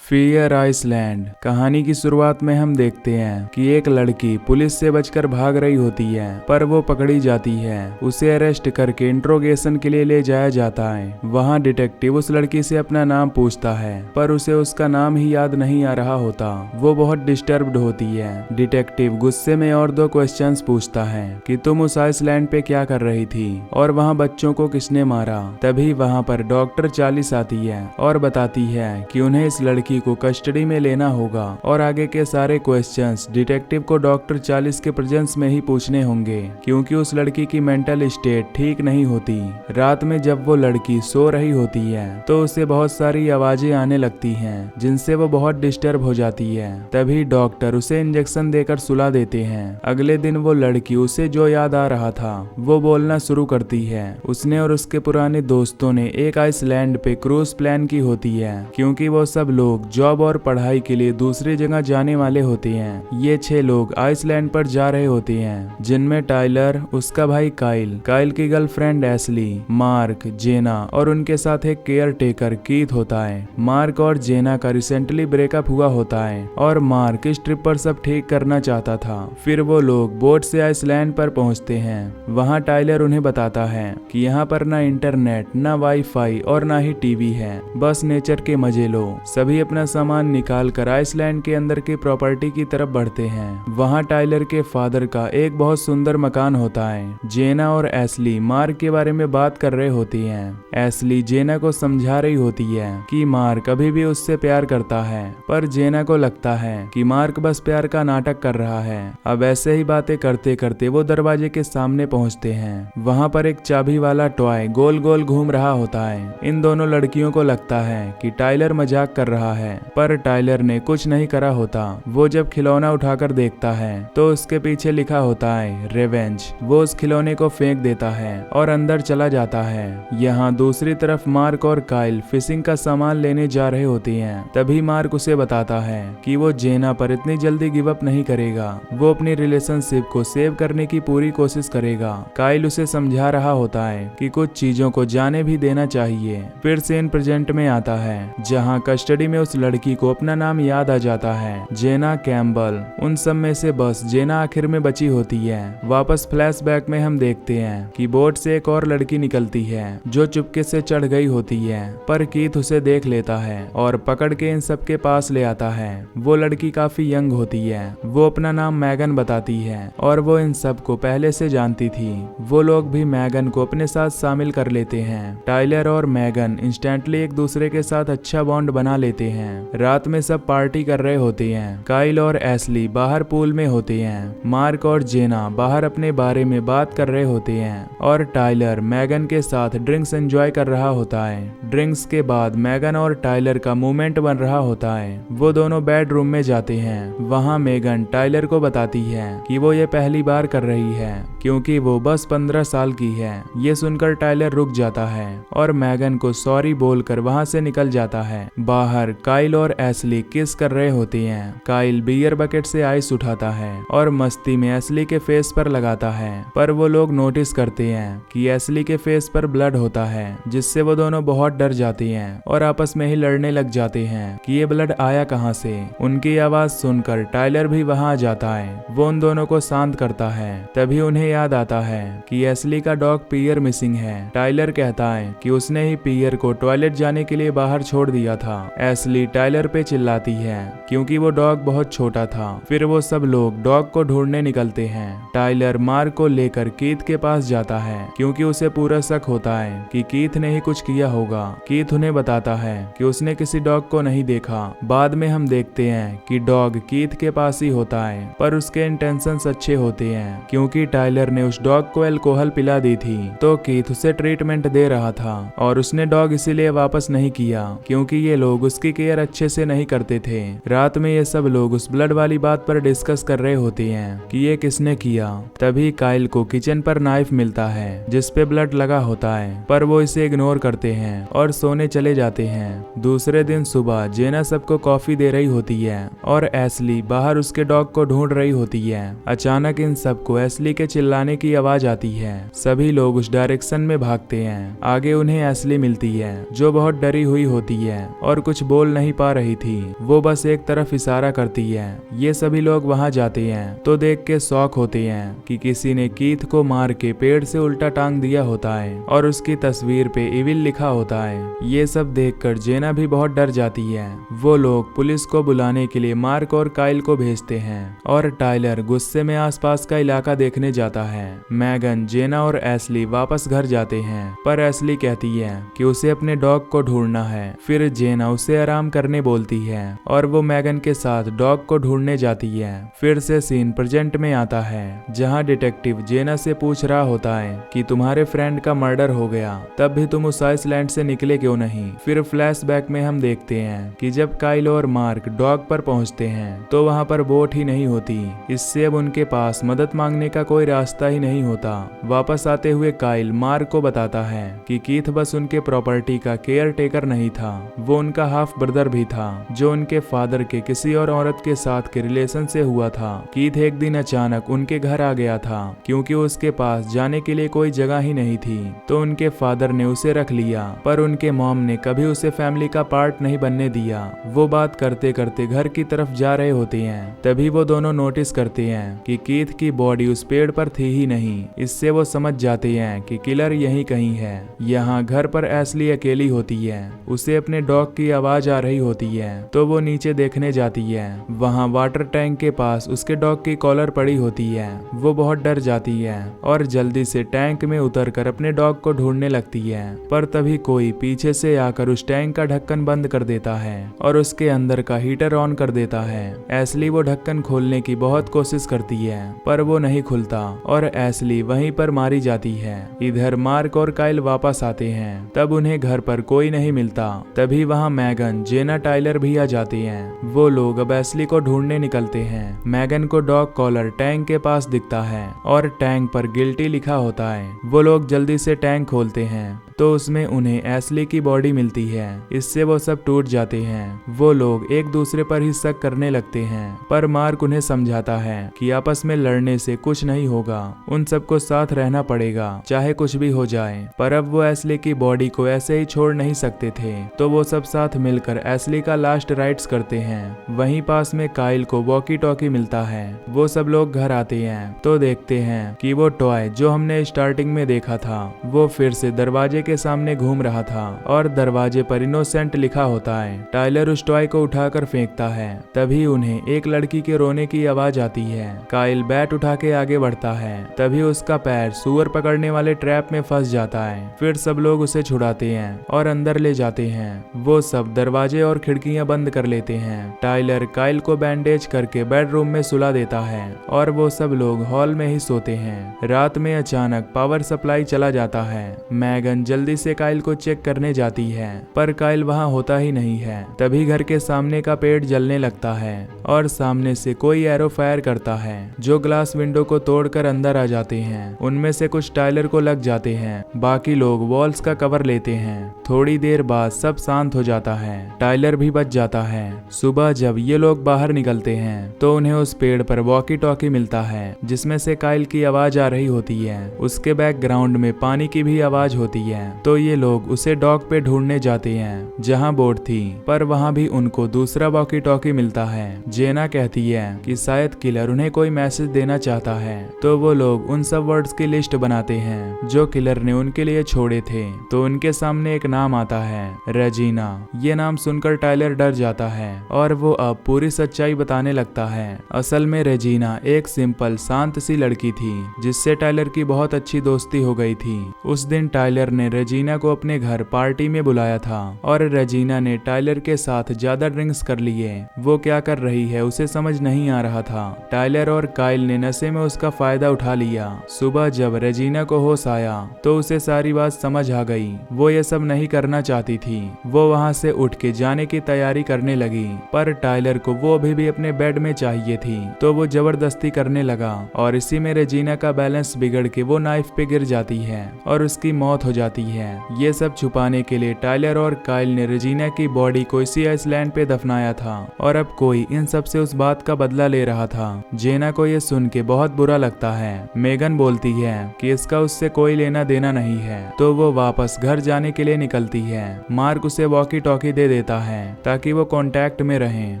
Fear Iceland. कहानी की शुरुआत में हम देखते हैं कि एक लड़की पुलिस से बचकर भाग रही होती है, पर वो पकड़ी जाती है। उसे अरेस्ट करके इंट्रोगेशन के लिए ले जाया जाता है। वहाँ डिटेक्टिव उस लड़की से अपना नाम पूछता है, पर उसे उसका नाम ही याद नहीं आ रहा होता। वो बहुत डिस्टर्ब्ड होती है। डिटेक्टिव गुस्से में और दो क्वेश्चंस पूछता है कि तुम उस आइसलैंड पे क्या कर रही थी और वहाँ बच्चों को किसने मारा। तभी वहाँ पर डॉक्टर चार्लिस आती है और बताती है कि उन्हें इस लड़की को कस्टडी में लेना होगा और आगे के सारे क्वेश्चंस डिटेक्टिव को डॉक्टर चार्लिस के प्रेजेंस में ही पूछने होंगे, क्योंकि उस लड़की की मेंटल स्टेट ठीक नहीं होती। रात में जब वो लड़की सो रही होती है तो उसे बहुत सारी आवाजें आने लगती हैं, जिनसे वो बहुत डिस्टर्ब हो जाती है। तभी डॉक्टर उसे इंजेक्शन देकर सुला देते हैं। अगले दिन वो लड़की उसे जो याद आ रहा था वो बोलना शुरू करती है। उसने और उसके पुराने दोस्तों ने एक आइसलैंड पे क्रूज प्लान की होती है, क्योंकि वो सब लोग जॉब और पढ़ाई के लिए दूसरी जगह जाने वाले होते हैं। ये 6 लोग आइसलैंड पर जा रहे होते हैं, जिनमें टाइलर, उसका भाई काइल की गर्लफ्रेंड एशली, मार्क, जेना और उनके साथ एक केयर टेकर कीथ होता है। मार्क और जेना का रिसेंटली ब्रेकअप हुआ होता है और मार्क इस ट्रिप पर सब ठीक करना चाहता था। फिर वो लोग बोट से आइसलैंड पर पहुंचते हैं। वहां टाइलर उन्हें बताता है कि यहाँ पर ना इंटरनेट, ना वाईफाई और ना ही टीवी है, बस नेचर के मजे लो। सभी अपना सामान निकाल कर आइसलैंड के अंदर की प्रॉपर्टी की तरफ बढ़ते हैं। वहाँ टाइलर के फादर का एक बहुत सुंदर मकान होता है। जेना और एशली मार्क के बारे में बात कर रहे होती हैं। एशली जेना को समझा रही होती है कि मार्क अभी भी उससे प्यार करता है, पर जेना को लगता है कि मार्क बस प्यार का नाटक कर रहा है। अब ऐसे ही बातें करते करते वो दरवाजे के सामने पहुंचते हैं। वहाँ पर एक चाबी वाला टॉय गोल गोल घूम रहा होता है। इन दोनों लड़कियों को लगता है कि टाइलर मजाक कर रहा है, पर टाइलर ने कुछ नहीं करा होता। वो जब खिलौना उठाकर देखता है तो उसके पीछे लिखा होता है रिवेंज। वो उस खिलौने को फेंक देता है और अंदर चला जाता है। यहाँ दूसरी तरफ मार्क और काइल फिशिंग का सामान लेने जा रहे होते हैं। तभी मार्क उसे बताता है कि वो जेना पर इतनी जल्दी गिव अप नहीं करेगा। वो अपनी रिलेशनशिप को सेव करने की पूरी कोशिश करेगा। काइल उसे समझा रहा होता है कि कुछ चीजों को जाने भी देना चाहिए। फिर सीन प्रेजेंट में आता है, जहाँ कस्टडी में उस लड़की को अपना नाम याद आ जाता है, जेना कैम्बल। उन सब में से बस जेना आखिर में बची होती है। वापस फ्लैशबैक में हम देखते हैं कि बोट से एक और लड़की निकलती है जो चुपके से चढ़ गई होती है, पर कीथ उसे देख लेता है और पकड़ के इन सब के पास ले आता है। वो लड़की काफी यंग होती है। वो अपना नाम मैगन बताती है और वो इन सब को पहले से जानती थी। वो लोग भी मैगन को अपने साथ शामिल कर लेते हैं। टाइलर और मैगन इंस्टेंटली एक दूसरे के साथ अच्छा बॉन्ड बना लेते हैं। रात में सब पार्टी कर रहे होते हैं। काइल और एशली बाहर पूल में होते हैं। मार्क और जेना बाहर अपने बारे में बात कर रहे होते हैं और टाइलर मैगन के साथ ड्रिंक्स एंजॉय कर रहा होता है। ड्रिंक्स के बाद मैगन और टाइलर का मूवमेंट बन रहा होता है। वो दोनों बेडरूम में जाते हैं। वहाँ मैगन टाइलर को बताती है कि वो ये पहली बार कर रही है, क्योंकि वो बस 15 साल की है। ये सुनकर टाइलर रुक जाता है और मैगन को सॉरी बोलकर वहाँ से निकल जाता है। बाहर काइल और एशली किस कर रहे होते हैं। काइल बियर बकेट से आइस उठाता है और मस्ती में एशली के फेस पर लगाता है, पर वो लोग नोटिस करते हैं कि एशली के फेस पर ब्लड होता है, जिससे वो दोनों बहुत डर जाते हैं और आपस में ही लड़ने लग जाते हैं कि ये ब्लड आया कहाँ से। उनकी आवाज सुनकर टाइलर भी वहाँ आ जाता है। वो उन दोनों को शांत करता है। तभी उन्हें याद आता है कि एशली का डॉग पियर मिसिंग है। टाइलर कहता है कि उसने ही पियर को टॉयलेट जाने के लिए बाहर छोड़ दिया था। एशली टाइलर पे चिल्लाती है क्योंकि वो डॉग बहुत छोटा था। फिर वो सब लोग डॉग को ढूंढने निकलते हैं। टाइलर मार्क को लेकर कीथ के पास जाता है, क्योंकि उसे पूरा शक होता है कि कीथ ने ही कुछ किया होगा। कीथ उन्हें बताता है कि उसने किसी डॉग को नहीं देखा। बाद में हम देखते हैं कि डॉग कीथ के पास ही होता है, पर उसके इंटेंशंस अच्छे होते हैं, क्योंकि टाइलर ने उस डॉग को अल्कोहल पिला दी थी तो कीथ उसे ट्रीटमेंट दे रहा था और उसने डॉग इसीलिए वापस नहीं किया क्योंकि ये लोग उसकी केयर अच्छे से नहीं करते थे। रात में ये सब लोग उस ब्लड वाली बात पर डिस्कस कर रहे होते हैं कि ये किसने किया। तभी काइल को किचन पर नाइफ मिलता है जिस पे ब्लड लगा होता है, पर वो इसे इग्नोर करते हैं और सोने चले जाते हैं। दूसरे दिन सुबह जेना सबको कॉफी दे रही होती है और एशली बाहर उसके डॉग को ढूंढ रही होती है। अचानक इन सबको एशली के चिल्लाने की आवाज आती है। सभी लोग उस डायरेक्शन में भागते हैं। आगे उन्हें एशली मिलती है जो बहुत डरी हुई होती है और कुछ बोल बोल नहीं पा रही थी, वो बस एक तरफ इशारा करती है। ये सभी लोग वहां जाते हैं तो देख के शॉक होते हैं कि किसी ने कीथ को मार के पेड़ से उल्टा टांग दिया होता है और उसकी तस्वीर पे इविल लिखा होता है। ये सब देखकर जेना भी बहुत डर जाती है। वो लोग पुलिस को बुलाने के लिए मार्क और काइल को भेजते हैं और टाइलर गुस्से में आसपास का इलाका देखने जाता है। मैगन, जेना और एस्ली वापस घर जाते हैं, पर एस्ली कहती है कि उसे अपने डॉग को ढूंढना है। फिर जेना उसे आराम करने बोलती है और वो मैगन के साथ डॉग को ढूंढने जाती है। फिर से सीन प्रेजेंट में आता है, जहां डिटेक्टिव जेना से पूछ रहा होता है कि तुम्हारे फ्रेंड का मर्डर हो गया, तब भी तुम उस आइसलैंड से निकले क्यों नहीं। फिर फ्लैशबैक में हम देखते हैं कि जब काइल और मार्क डॉग पर पहुंचते हैं तो वहां पर बोट ही नहीं होती। इससे अब उनके पास मदद मांगने का कोई रास्ता ही नहीं होता। वापस आते हुए काइल मार्क को बताता है कि कीथ बस उनके प्रॉपर्टी का केयर टेकर नहीं था, वो उनका हाफ ब्रदर भी था, जो उनके फादर के किसी और औरत के साथ के रिलेशन से हुआ था। कीथ एक दिन अचानक उनके घर आ गया था क्योंकि उसके पास जाने के लिए कोई जगह ही नहीं थी, तो उनके फादर ने उसे रख लिया, पर उनके मॉम ने कभी उसे फैमिली का पार्ट नहीं बनने दिया। वो बात करते करते घर की तरफ जा रहे होते हैं, तभी वो दोनों नोटिस करते हैं कि कीथ की बॉडी उस पेड़ पर थी ही नहीं। इससे वो समझ जाते हैं कि किलर यहीं कहीं है। यहाँ घर पर एस्ली अकेली होती है, उसे अपने डॉग की आवाज आ रही होती है, तो वो नीचे देखने जाती है। वहाँ वाटर टैंक के पास उसके डॉग की कॉलर पड़ी होती है। वो बहुत डर जाती है और जल्दी से टैंक में उतरकर अपने डॉग को ढूंढने लगती है, पर तभी कोई पीछे से आकर उस टैंक का ढक्कन बंद कर देता है और उसके अंदर का हीटर ऑन कर देता है। एस्ली वो ढक्कन खोलने की बहुत कोशिश करती है, पर वो नहीं खुलता और एस्ली वहीं पर मारी जाती है। इधर मार्क और काइल वापस आते हैं, तब उन्हें घर पर कोई नहीं मिलता। तभी वहाँ मैगन, जेना, टाइलर भी आ जाते हैं। वो लोग अब एस्ली को ढूंढने निकलते हैं। मैगन को डॉग कॉलर टैंक के पास दिखता है और टैंक पर गिल्टी लिखा होता है। वो लोग जल्दी से टैंक खोलते हैं तो उसमें उन्हें एस्ली की बॉडी मिलती है। इससे वो सब टूट जाते हैं। वो लोग एक दूसरे पर ही शक करने लगते हैं, पर मार्क उन्हें समझाता है कि आपस में लड़ने से कुछ नहीं होगा, उन सबको साथ रहना पड़ेगा चाहे कुछ भी हो जाए। पर अब वो एस्ली की बॉडी को ऐसे ही छोड़ नहीं सकते थे, तो वो सब साथ मिलकर एस्ली का लास्ट राइट्स करते हैं। वहीं पास में काइल को वॉकी टॉकी मिलता है। वो सब लोग घर आते हैं तो देखते हैं कि वो टॉय जो हमने स्टार्टिंग में देखा था वो फिर से दरवाजे के सामने घूम रहा था और दरवाजे पर इनोसेंट लिखा होता है। टाइलर उस टॉय को उठाकर फेंकता है, तभी उन्हें एक लड़की के रोने की आवाज आती है। काइल बैट उठा के आगे बढ़ता है, तभी उसका पैर सुअर पकड़ने वाले ट्रैप में फंस जाता है। फिर सब लोग उसे छुड़ाते हैं और अंदर ले जाते हैं। वो सब दरवाजे और खिड़कियां बंद कर लेते हैं। टाइलर काइल को बैंडेज करके बेडरूम में सुला देता है और वो सब लोग हॉल में ही सोते हैं। रात में अचानक पावर सप्लाई चला जाता है। मैगन जल्दी से काइल को चेक करने जाती है, पर काइल वहां होता ही नहीं है। तभी घर के सामने का पेड़ जलने लगता है और सामने से कोई एरो फायर करता है, जो ग्लास विंडो को तोड़कर अंदर आ जाते हैं। उनमें से कुछ टाइलर को लग जाते हैं, बाकी लोग वॉल्स का कवर लेते हैं। थोड़ी देर बाद सब शांत हो जाता है, टाइलर भी बच जाता है। सुबह जब ये लोग बाहर निकलते हैं तो उन्हें उस पेड़ पर वॉकी टॉकी मिलता है, जिसमें से काइल की आवाज आ रही होती है। उसके बैकग्राउंड में पानी की भी आवाज होती है, तो ये लोग उसे डॉक पे ढूंढने जाते हैं जहां बोट थी, पर वहां भी उनको दूसरा वॉकी टॉकी मिलता है। जेना कहती है कि शायद किलर उन्हें कोई मैसेज देना चाहता है, तो वो लोग उन सब वर्ड्स की लिस्ट बनाते हैं जो किलर ने उनके लिए छोड़े थे। तो उनके सामने एक नाम आता है, रेजिना। ये नाम सुनकर टाइलर डर जाता है और वो अब पूरी सच्चाई बताने लगता है। असल में रेजिना एक सिंपल शांत सी लड़की थी, जिससे टाइलर की बहुत अच्छी दोस्ती हो गई थी। उस दिन टाइलर ने रेजिना को अपने घर पार्टी में बुलाया था और रेजिना ने टाइलर के साथ ज्यादा ड्रिंक्स कर लिए। वो क्या कर रही है उसे समझ नहीं आ रहा था। टाइलर और काइल ने नशे में उसका फायदा उठा लिया। सुबह जब रेजिना को होश आया तो उसे सारी बात समझ आ गई। वो ये सब नहीं करना चाहती थी। वो वहां से उठ के जाने की तैयारी करने लगी, पर टाइलर को वो अभी भी अपने बेड में चाहिए थी, तो वो जबरदस्ती करने लगा और इसी में रेजिना का बैलेंस बिगड़ के वो नाइफ पे गिर जाती है और उसकी मौत हो जाती जाती है। ये सब छुपाने के लिए टाइलर और काइल ने रेजिना की बॉडी को इसी आइसलैंड पे दफनाया था और अब कोई इन सब से उस बात का बदला ले रहा था। जेना को ये सुन के बहुत बुरा लगता है। मेगन बोलती है कि इसका उससे कोई लेना देना नहीं है, तो वो वापस घर जाने के लिए निकलती है। मार्क उसे वॉकी टॉकी दे देता है ताकि वो कांटेक्ट में रहें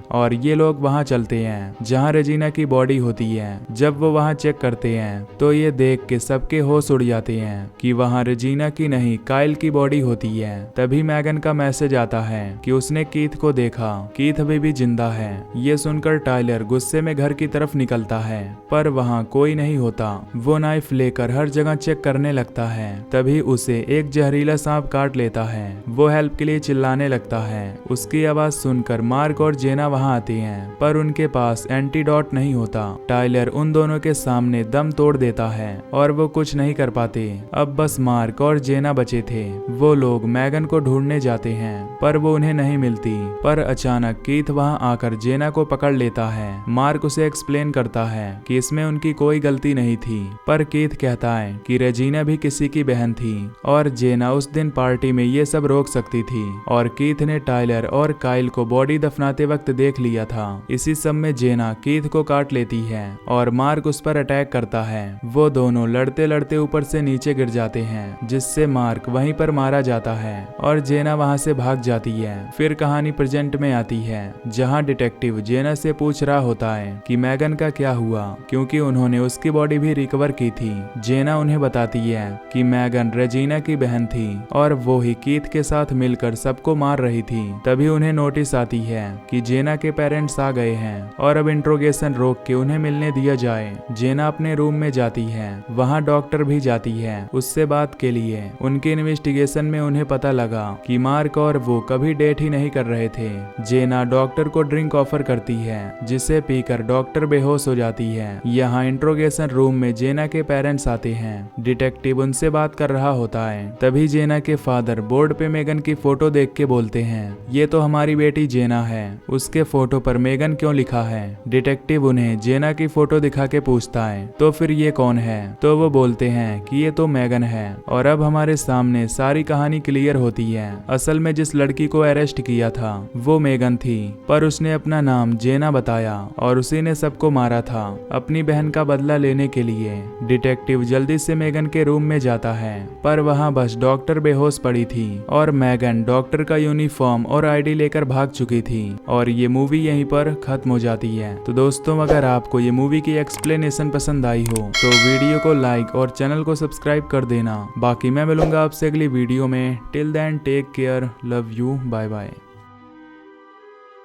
और ये लोग वहाँ चलते हैं जहाँ रेजिना की बॉडी होती है। जब वो वहाँ चेक करते हैं तो ये देख के सबके होश उड़ जाते हैं कि वहाँ रेजिना की नहीं काइल की बॉडी होती है। तभी मैगन का मैसेज आता है कि उसने कीथ को देखा, कीथ अभी भी जिंदा है। ये सुनकर टाइलर गुस्से में घर की तरफ निकलता है पर वहाँ कोई नहीं होता। वो नाइफ लेकर हर जगह चेक करने लगता है। तभी उसे एक जहरीला सांप काट लेता है। वो हेल्प के लिए चिल्लाने लगता है। उसकी आवाज सुनकर मार्क और जेना वहाँ आते हैं पर उनके पास एंटीडोट नहीं होता। टाइलर उन दोनों के सामने दम तोड़ देता है और वो कुछ नहीं कर पाते। अब बस मार्क और जेना बचे थे। वो लोग मैगन को ढूंढने जाते हैं पर वो उन्हें नहीं मिलती। पर अचानक कीथ वहाँ आकर जेना को पकड़ लेता है। मार्क उसे एक्सप्लेन करता है कि इसमें उनकी कोई गलती नहीं थी, पर कीथ कहता है कि रेजिना भी किसी की बहन थी और जेना उस दिन पार्टी में ये सब रोक सकती थी और कीथ ने टाइलर और काइल को बॉडी दफनाते वक्त देख लिया था। इसी सब में जेना कीथ को काट लेती है और मार्क उस पर अटैक करता है। वो दोनों लड़ते लड़ते ऊपर से नीचे गिर जाते हैं जिससे मार्क वहीं पर मारा जाता है और जेना वहां से भाग जाती है। फिर कहानी प्रेजेंट में आती है जहां डिटेक्टिव जेना से पूछ रहा होता है कि मैगन का क्या हुआ, क्योंकि उन्होंने उसकी बॉडी भी रिकवर की थी। जेना उन्हें बताती है कि मैगन रेजिना की बहन थी और वो ही कीथ के साथ मिलकर सबको मार रही थी। तभी उन्हें नोटिस आती है कि जेना के पेरेंट्स आ गए हैं और अब इंट्रोगेशन रोक के उन्हें मिलने दिया जाए। जेना अपने रूम में जाती है। वहाँ डॉक्टर भी जाती है उससे बात के लिए। उनके इन्वेस्टिगेशन में उन्हें पता लगा कि मार्क और वो कभी डेट ही नहीं कर रहे थे। जेना डॉक्टर को ड्रिंक ऑफर करती है जिसे पीकर डॉक्टर बेहोश हो जाती है। यहाँ इंट्रोगेशन रूम में जेना के पेरेंट्स आते हैं। डिटेक्टिव उनसे बात कर रहा होता है। तभी जेना के फादर बोर्ड पे मेगन की फोटो देख के बोलते हैं, ये तो हमारी बेटी जेना है, उसके फोटो पर मेगन क्यों लिखा है। डिटेक्टिव उन्हें जेना की फोटो दिखा के पूछता है तो फिर ये कौन है, तो वो बोलते हैं कि ये तो मेगन है। और अब हमारे सामने सारी कहानी क्लियर होती है। असल में जिस लड़की को अरेस्ट किया था वो मेगन थी, पर उसने अपना नाम जेना बताया और उसी ने सबको मारा था अपनी बहन का बदला लेने के लिए। डिटेक्टिव जल्दी से मेगन के रूम में जाता है पर वहाँ बस डॉक्टर बेहोश पड़ी थी और मैगन डॉक्टर का यूनिफॉर्म और आईडी लेकर भाग चुकी थी और ये मूवी यहीं पर खत्म हो जाती है। तो दोस्तों अगर आपको ये मूवी की एक्सप्लेनेशन पसंद आई हो तो वीडियो को लाइक और चैनल को सब्सक्राइब कर देना। बाकी मैं मिलूंगा आपसे अगली वीडियो में। Till then take care, love you, bye bye.